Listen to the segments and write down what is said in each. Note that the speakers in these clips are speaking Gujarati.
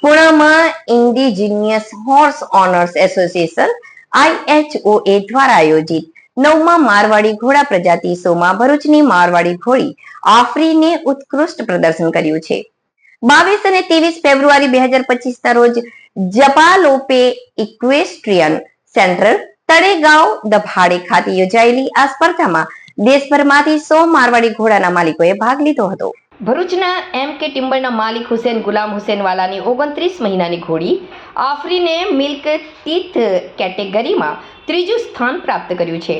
પુણામાં indigenous horse owners association IHOA દ્વારા આયોજિત 9મા મારવાડી ઘોડા પ્રજાતિ શોમાં ભરૂચની મારવાડી ઘોડી આફરીને ઉત્કૃષ્ટ પ્રદર્શન કર્યું છે। 22 અને 23 ફેબ્રુઆરી 2025 ના રોજ જપાલોપે ઇક્વેસ્ટ્રિયન સેન્ટર તળેગાંવ દભાડે ખાતે યોજાયેલી આ સ્પર્ધામાં દેશભરમાંથી 100 મારવાડી ઘોડાના માલિકોએ ભાગ લીધો હતો। ભરૂચના MK ટિમ્બરના માલિક હુસેન ગુલામ હુસેનવાલાની 29 મહિનાની ઘોડી આફરીને મિલ્ક ટીથ કેટેગરીમાં ત્રીજું સ્થાન પ્રાપ્ત કર્યું છે।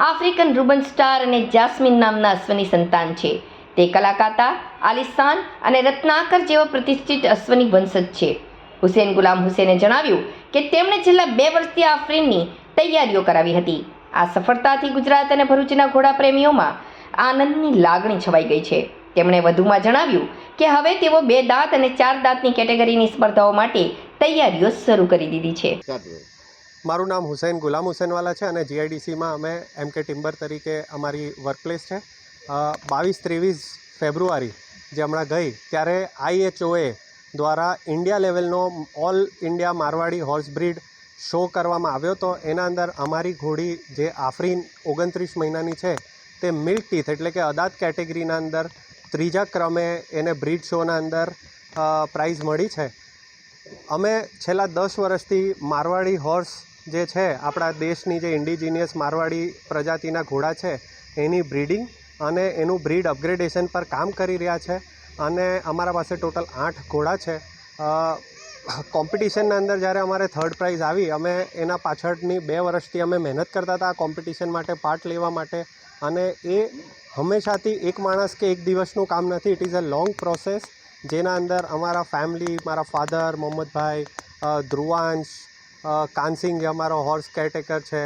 આફ્રિકન રૂબન સ્ટાર અને જાસ્મિન નામના અશ્વની સંતાન છે। તે કલાકાતા, આલિશાન અને રત્નાકર જેવા પ્રતિષ્ઠિત અશ્વની વંશજ છે। હુસેન ગુલામ હુસેને જણાવ્યું કે તેમણે છેલ્લા 2 વર્ષથી આફરીનની તૈયારીઓ કરાવી હતી। આ સફળતાથી ગુજરાત અને ભરૂચના ઘોડા પ્રેમીઓમાં આનંદની લાગણી છવાઈ ગઈ છે। તેમણે વધુમાં જણાવ્યું કે હવે તેઓ 2 દાંત અને 4 દાંતની કેટેગરીની સ્પર્ધાઓ માટે તૈયારીઓ શરૂ કરી દીધી છે। મારું નામ હુસૈન ગુલામ હુસેનવાલા છે અને GIDCમાં અમે MK ટિમ્બર તરીકે અમારી વર્કપ્લેસ છે। 22-23 ફેબ્રુઆરી જે હમણાં ગઈ ત્યારે IHOA દ્વારા ઇન્ડિયા લેવલનો all India Marwari horse breed show કરવામાં આવ્યો હતો। એના અંદર અમારી ઘોડી જે આફરીન 29 મહિનાની છે તે મિલ્ક ટીથ એટલે કે અદાત કેટેગરીના અંદર ત્રીજા ક્રમે એને બ્રીડ શોના અંદર પ્રાઇઝ મળી છે। અમે છેલ્લા 10 વર્ષથી મારવાડી હોર્સ જે છે આપણા દેશની જે ઇન્ડિજિનિયસ મારવાડી પ્રજાતિના ઘોડા છે એની બ્રીડિંગ અને એનું બ્રીડ અપગ્રેડેશન પર કામ કરી રહ્યા છે અને અમારા પાસે ટોટલ 8 ઘોડા છે। કોમ્પિટિશનના અંદર જ્યારે અમારે 3rd પ્રાઇઝ આવી અમે એના પાછળની 2 વર્ષથી અમે મહેનત કરતા હતા આ કોમ્પિટિશન માટે પાર્ટ લેવા માટે અને એ હંમેશાથી એક માણસ કે એક દિવસનું કામ નથી। It is a long process જેના અંદર અમારા ફેમિલી, મારા ફાધર મોહમ્મદભાઈ, ધ્રુવાંશ, કાનસિંગ જે અમારો હોર્સ કેરટેકર છે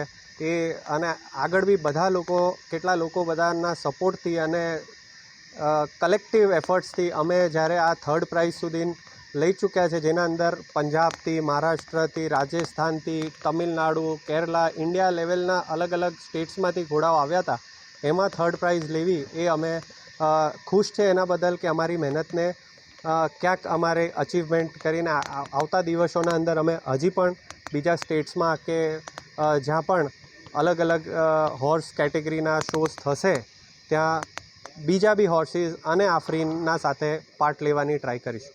એ અને આગળ બી બધા લોકો કેટલા લોકો બધાના સપોર્ટથી અને કલેક્ટિવ એફર્ટ્સથી અમે જ્યારે આ 3rd પ્રાઇઝ સુધી લઈ ચૂક્યા છે જેના અંદર પંજાબથી, મહારાષ્ટ્રથી, રાજસ્થાનથી, તમિલનાડુ, કેરલા, ઇન્ડિયા લેવલના અલગ અલગ સ્ટેટ્સમાંથી ઘોડાઓ આવ્યા હતા। એમાં 3rd પ્રાઇઝ લેવી એ અમે ખુશ છે એના બદલ કે અમારી મહેનતને ક્યાંક અમારે અચીવમેન્ટ કરીને આવતા દિવસોના અંદર અમે હજી પણ બીજા સ્ટેટ્સમાં કે જ્યાં પણ અલગ અલગ હોર્સ કેટેગરીના શોઝ થશે ત્યાં બીજા બી હોર્સીસ અને આફરીનના સાથે પાર્ટ લેવાની ટ્રાય કરીશું।